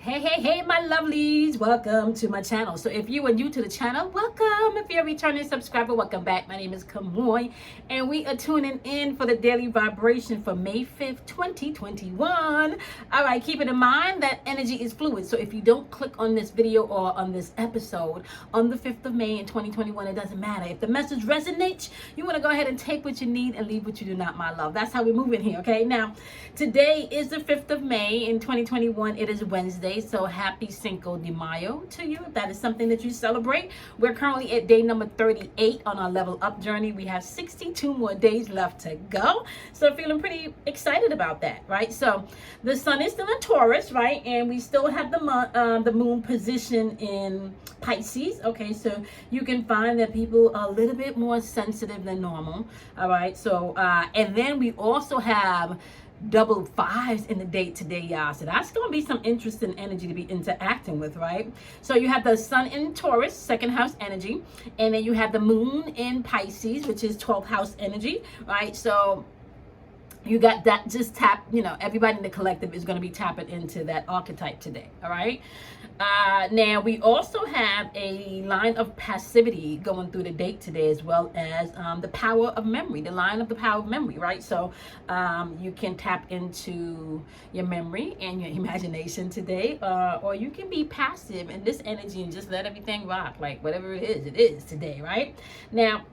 Hey, my lovelies. Welcome to my channel. So if you are new to the channel, welcome. If you're a returning subscriber, welcome back. My name is Kamoy, and we are tuning in for the daily vibration for May 5th, 2021. All right, keep it in mind that energy is fluid. So if you don't click on this video or on this episode on the 5th of May in 2021, it doesn't matter. If the message resonates, you want to go ahead and take what you need and leave what you do not, my love. That's how we move in here, okay? Now, today is the 5th of May in 2021. It is Wednesday. So happy Cinco de Mayo to you if that is something that you celebrate. We're currently at day number 38 on our level up journey. We have 62 more days left to go. So feeling pretty excited about that, right? So the sun is still in Taurus, right? And we still have the moon position in Pisces. Okay, so you can find that people are a little bit more sensitive than normal. All right, so and then we also have double fives in the date today, y'all. So that's going to be some interesting energy to be interacting with, right? So you have the sun in Taurus, second house energy, and then you have the moon in Pisces, which is 12th house energy, right? So you got that, just tap, everybody in the collective is going to be tapping into that archetype today. All right. Now we also have a line of passivity going through the date today, as well as the power of memory, the line of the power of memory, right? So you can tap into your memory and your imagination today, or you can be passive in this energy and just let everything rock, like whatever it is today, right? Now,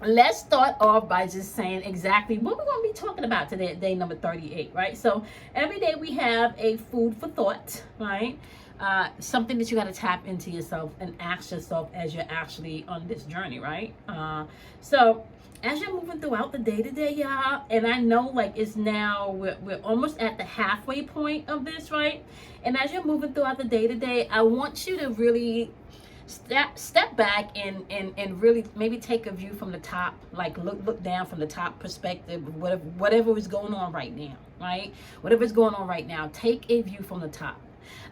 let's start off by just saying exactly what we're going to be talking about today at day number 38, right? So every day we have a food for thought, right? Something that you got to tap into yourself and ask yourself as you're actually on this journey, right? So as you're moving throughout the day today, y'all, and I know like it's now, we're almost at the halfway point of this, right? And as you're moving throughout the day today, I want you to really step back and really maybe take a view from the top, like look down from the top perspective, whatever is going on right now, right? Whatever is going on right now, take a view from the top.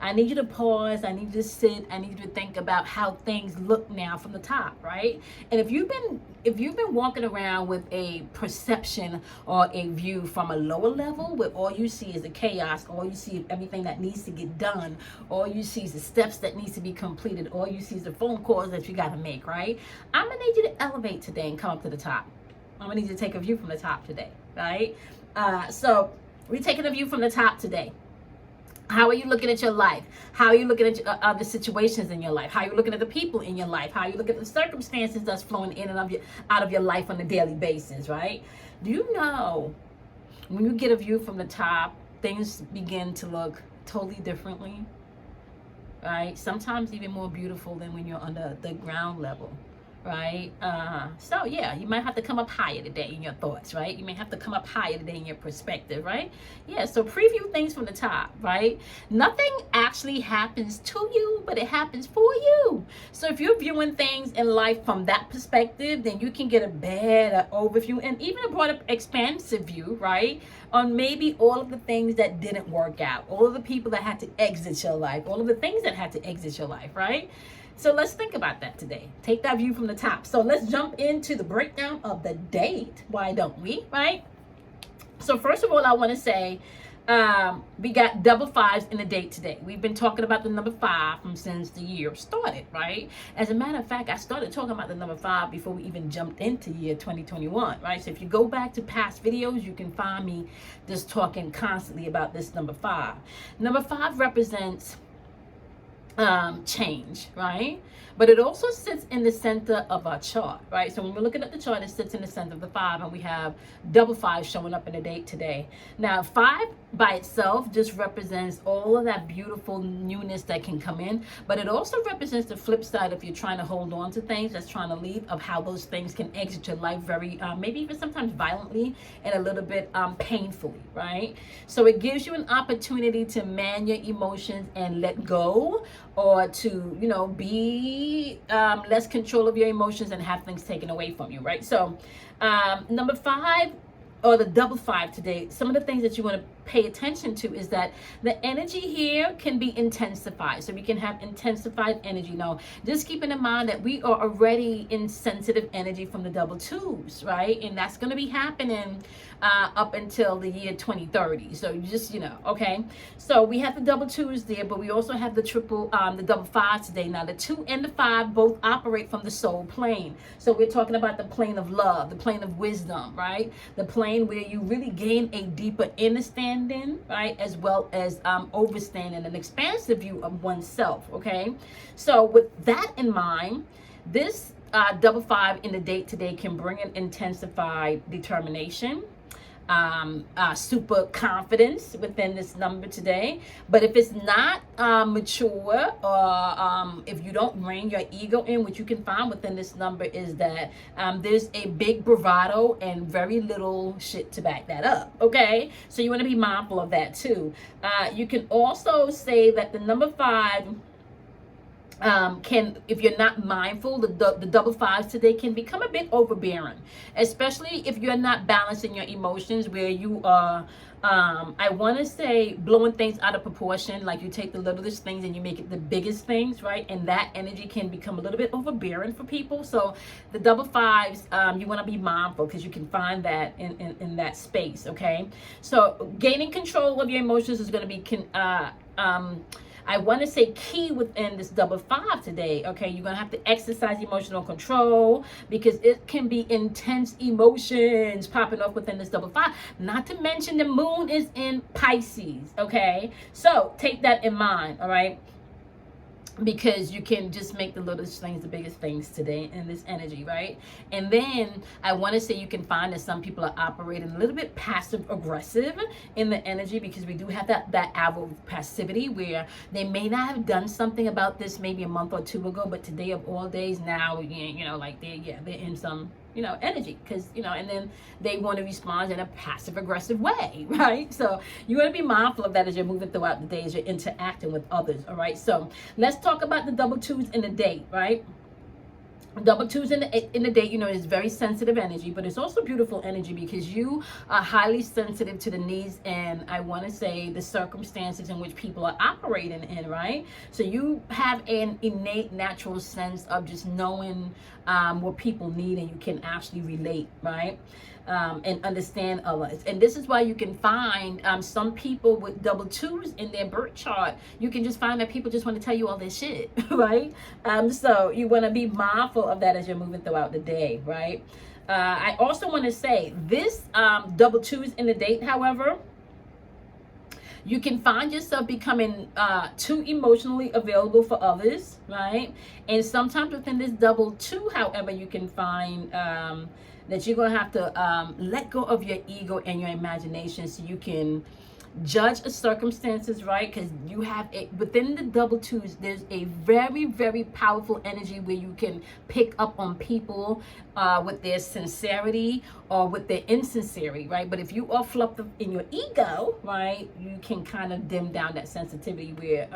I need you to pause. I need you to sit. I need you to think about how things look now from the top, right? And if you've been walking around with a perception or a view from a lower level, where all you see is the chaos, all you see is everything that needs to get done, all you see is the steps that needs to be completed, all you see is the phone calls that you got to make, right? I'm gonna need you to elevate today and come up to the top. I'm gonna need you to take a view from the top today, right? So we're taking a view from the top today. How are you looking at your life? How are you looking at the situations in your life? How are you looking at the people in your life? How are you looking at the circumstances that's flowing in and out of your life on a daily basis, right? Do you know when you get a view from the top, things begin to look totally differently, right? Sometimes even more beautiful than when you're under the ground level, right? So yeah, you might have to come up higher today in your thoughts, right? You may have to come up higher today in your perspective, right? Yeah, so preview things from the top, right? Nothing actually happens to you, but it happens for you. So if you're viewing things in life from that perspective, then you can get a better overview and even a broader expansive view, right? On maybe all of the things that didn't work out, all of the people that had to exit your life, all of the things that had to exit your life, right? So let's think about that today. Take that view from the top. So let's jump into the breakdown of the date. Why don't we, right? So first of all, I want to say we got double fives in the date today. We've been talking about the number 5 since the year started, right? As a matter of fact, I started talking about the number 5 before we even jumped into year 2021, right? So if you go back to past videos, you can find me just talking constantly about this number 5. Number 5 represents change, right? But it also sits in the center of our chart, right? So when we're looking at the chart, it sits in the center of the 5, and we have double 5 showing up in the date today. Now 5 by itself just represents all of that beautiful newness that can come in, but it also represents the flip side if you're trying to hold on to things that's trying to leave, of how those things can exit your life very maybe even sometimes violently and a little bit painfully, right? So it gives you an opportunity to man your emotions and let go, or to be less control of your emotions and have things taken away from you, right? So number 5, or the double 5 today, some of the things that you want to pay attention to is that the energy here can be intensified. So we can have intensified energy. Now, just keeping in mind that we are already in sensitive energy from the double twos, right? And that's going to be happening up until the year 2030. So you just, okay. So we have the double twos there, but we also have the the double fives today. Now, the 2 and the 5 both operate from the soul plane. So we're talking about the plane of love, the plane of wisdom, right? The plane where you really gain a deeper understanding, right? As well as overstanding, an expansive view of oneself, okay? So with that in mind, this double 5 in the date today can bring an intensified determination, super confidence within this number today. But if it's not mature, or if you don't rein your ego in, what you can find within this number is that there's a big bravado and very little shit to back that up, okay? So you want to be mindful of that too. You can also say that the number 5 if you're not mindful, the double 5s today can become a bit overbearing, especially if you're not balancing your emotions, where you are I want to say blowing things out of proportion, like you take the littlest things and you make it the biggest things, right? And that energy can become a little bit overbearing for people. So the double 5s, you want to be mindful, because you can find that in that space, okay? So gaining control of your emotions is going to be I want to say key within this double 5 today, okay? You're going to have to exercise emotional control, because it can be intense emotions popping up within this double 5. Not to mention the moon is in Pisces, okay? So take that in mind, all right? Because you can just make the littlest things the biggest things today in this energy, right? And then I want to say you can find that some people are operating a little bit passive aggressive in the energy, because we do have that hour of passivity, where they may not have done something about this maybe a month or 2 ago, but today of all days now, like they're in some energy, because and then they want to respond in a passive aggressive way, right? So you want to be mindful of that as you're moving throughout the day, as you're interacting with others, all right? So let's talk about the double 2s in the date, right? Double 2s in the date, is very sensitive energy, but it's also beautiful energy, because you are highly sensitive to the needs and I want to say the circumstances in which people are operating in, right? So you have an innate natural sense of just knowing what people need, and you can actually relate, right? And understand others. And this is why you can find some people with double 2s in their birth chart. You can just find that people just want to tell you all this shit, right? So you want to be mindful of that as you're moving throughout the day, right? I also want to say this double 2s in the date, however, you can find yourself becoming too emotionally available for others, right? And sometimes within this double 2, however, you can find that you're going to have to let go of your ego and your imagination, so you can judge the circumstances, right? Because you have within the double 2s, there's a very, very powerful energy where you can pick up on people with their sincerity or with their insincerity, right? But if you are fluffed up in your ego, right, you can kind of dim down that sensitivity, where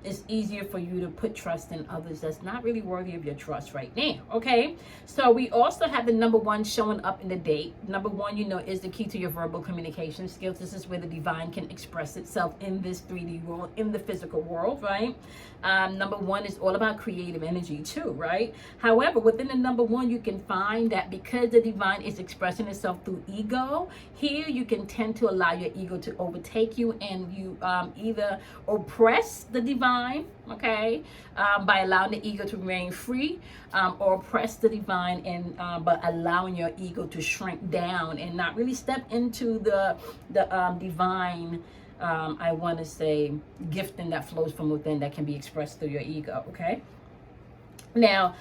it's easier for you to put trust in others that's not really worthy of your trust right now, okay? So we also have the number 1 showing up in the date. Number 1, is the key to your verbal communication skills. This is where the divine can express itself in this 3D world, in the physical world, right? Number 1 is all about creative energy too, right? However, within the number 1, you can find that because the divine is expressing itself through ego, here you can tend to allow your ego to overtake you, and you either oppress the divine, okay, by allowing the ego to remain free, or oppress the divine and but allowing your ego to shrink down and not really step into the divine I want to say gifting that flows from within, that can be expressed through your ego, okay? Now,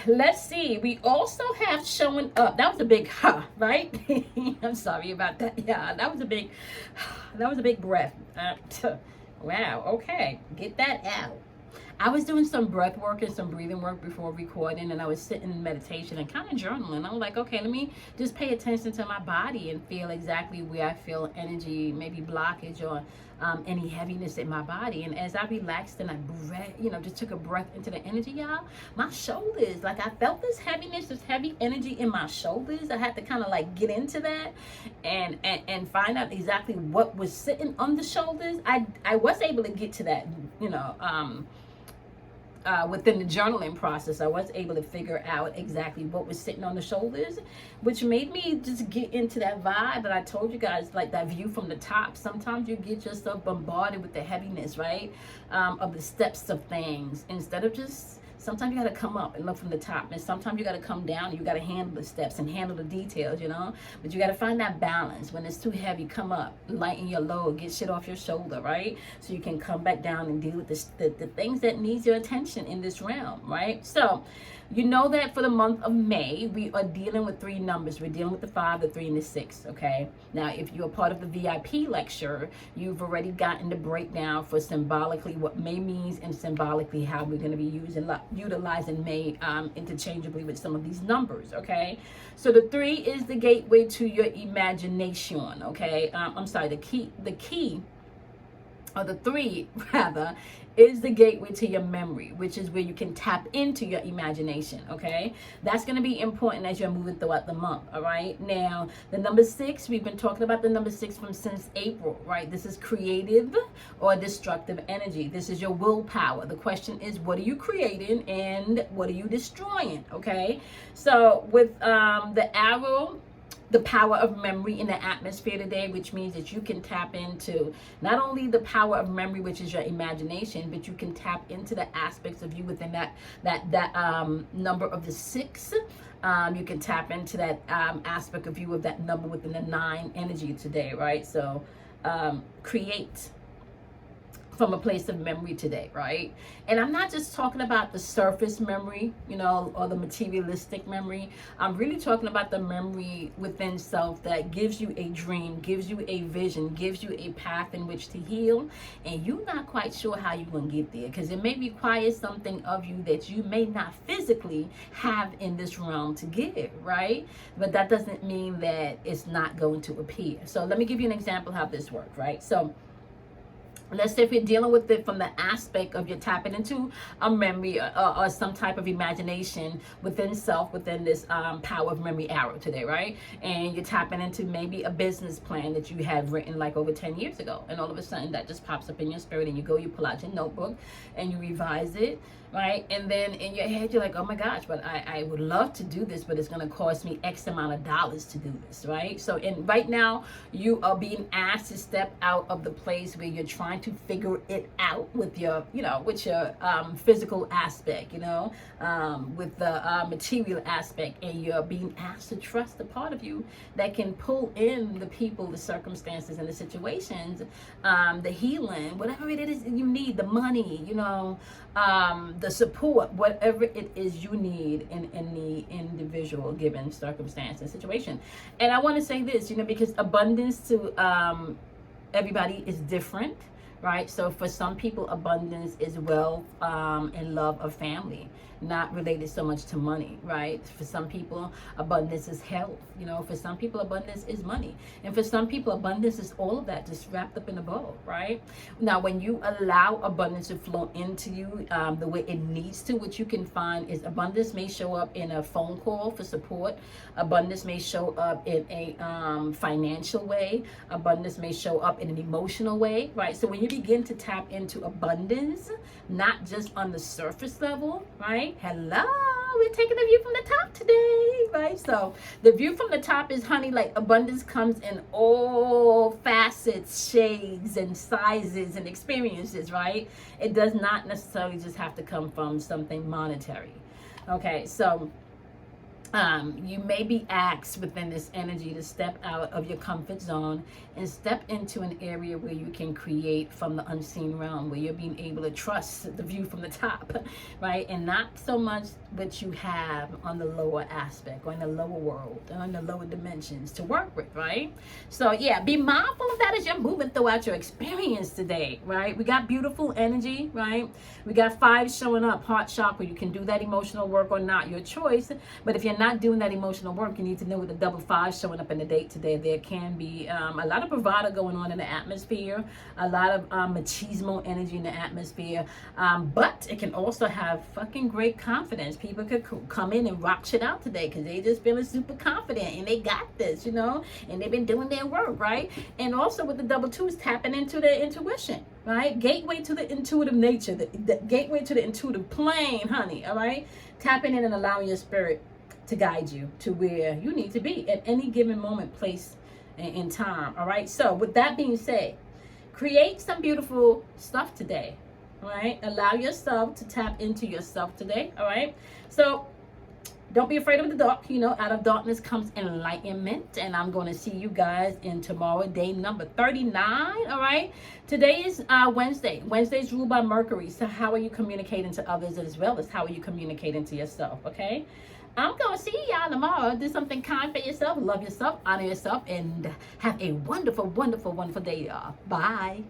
let's see. We also have showing up. That was a big right? I'm sorry about that. Yeah, that was a big breath. Wow, okay. Get that out. I was doing some breath work and some breathing work before recording, and I was sitting in meditation and kind of journaling. I was like, okay, let me just pay attention to my body and feel exactly where I feel energy, maybe blockage or any heaviness in my body. And as I relaxed and I breath, just took a breath into the energy, y'all, my shoulders, like I felt this heaviness, this heavy energy in my shoulders. I had to kind of like get into that and find out exactly what was sitting on the shoulders. I was able to get to that, within the journaling process. I was able to figure out exactly what was sitting on the shoulders, which made me just get into that vibe that I told you guys, like that view from the top. Sometimes you get yourself bombarded with the heaviness, right? Of the steps of things, instead of just, sometimes you got to come up and look from the top, and sometimes you got to come down and you got to handle the steps and handle the details, but you got to find that balance. When it's too heavy, come up, lighten your load, get shit off your shoulder, right? So you can come back down and deal with the things that needs your attention in this realm, right? So you know that for the month of May, we are dealing with 3 numbers. We're dealing with the 5, the 3, and the 6, okay? Now, if you're a part of the VIP lecture, you've already gotten the breakdown for symbolically what May means and symbolically how we're going to be utilizing May interchangeably with some of these numbers, okay? So the 3 is the gateway to your imagination, okay? The key, or the 3 rather, is the gateway to your memory, which is where you can tap into your imagination, okay? That's going to be important as you're moving throughout the month, all right? Now, the number 6, we've been talking about the number 6 since April, right? This is creative or destructive energy. This is your willpower. The question is, what are you creating and what are you destroying, okay? So with the arrow, the power of memory in the atmosphere today, which means that you can tap into not only the power of memory, which is your imagination, but you can tap into the aspects of you within that number of the 6. You can tap into that aspect of you of that number within the 9 energy today, right? So create from a place of memory today, right? And I'm not just talking about the surface memory, or the materialistic memory. I'm really talking about the memory within self that gives you a dream, gives you a vision, gives you a path in which to heal, and you're not quite sure how you're going to get there, because it may require something of you that you may not physically have in this realm to give, right? But that doesn't mean that it's not going to appear. So let me give you an example how this works, right? So let's say if you're dealing with it from the aspect of you're tapping into a memory or some type of imagination within self, within this power of memory arrow today, right? And you're tapping into maybe a business plan that you had written like over 10 years ago. And all of a sudden that just pops up in your spirit, and you pull out your notebook and you revise it, right? And then in your head, you're like, oh my gosh, but I would love to do this, but it's going to cost me X amount of dollars to do this, right? So right now you are being asked to step out of the place where you're trying to figure it out with your, physical aspect, with the material aspect, and you're being asked to trust the part of you that can pull in the people, the circumstances, and the situations, the healing, whatever it is you need, the money, the support, whatever it is you need in the individual given circumstance and situation. And I want to say this, because abundance to everybody is different, right? So for some people, abundance is wealth and love of family, not related so much to money, right? For some people, abundance is health. For some people, abundance is money. And for some people, abundance is all of that just wrapped up in a bow, right? Now, when you allow abundance to flow into you the way it needs to, what you can find is abundance may show up in a phone call for support. Abundance may show up in a financial way. Abundance may show up in an emotional way, right? So when you begin to tap into abundance, not just on the surface level, right? Hello, we're taking the view from the top today, right? So the view from the top is, honey, like abundance comes in all facets, shades, and sizes and experiences, right? It does not necessarily just have to come from something monetary. Okay, so You may be asked within this energy to step out of your comfort zone and step into an area where you can create from the unseen realm, where you're being able to trust the view from the top, right? And not so much what you have on the lower aspect or in the lower world or in the lower dimensions to work with, right? So yeah, be mindful of that as you're moving throughout your experience today, right? We got beautiful energy, right? We got 5 showing up, heart chakra. You can do that emotional work or not, your choice. But if you're not doing that emotional work, you need to know with the double 5 showing up in the date today, there can be a lot of bravado going on in the atmosphere, a lot of machismo energy in the atmosphere, but it can also have fucking great confidence. People could come in and rock shit out today because they just feeling super confident and they got this, you know, and they've been doing their work, right? And also with the double 2s, tapping into their intuition, right? Gateway to the intuitive nature, the gateway to the intuitive plane, honey, all right? Tapping in and allowing your spirit to guide you to where you need to be at any given moment, place, and in time. All right. So with that being said, create some beautiful stuff today. All right. Allow yourself to tap into yourself today. All right. So don't be afraid of the dark. You know, out of darkness comes enlightenment. And I'm going to see you guys in tomorrow, day number 39. All right. Today is Wednesday. Wednesday's ruled by Mercury. So how are you communicating to others as well as how are you communicating to yourself? Okay. I'm going to see y'all tomorrow. Do something kind for yourself. Love yourself. Honor yourself. And have a wonderful, wonderful, wonderful day, y'all. Bye.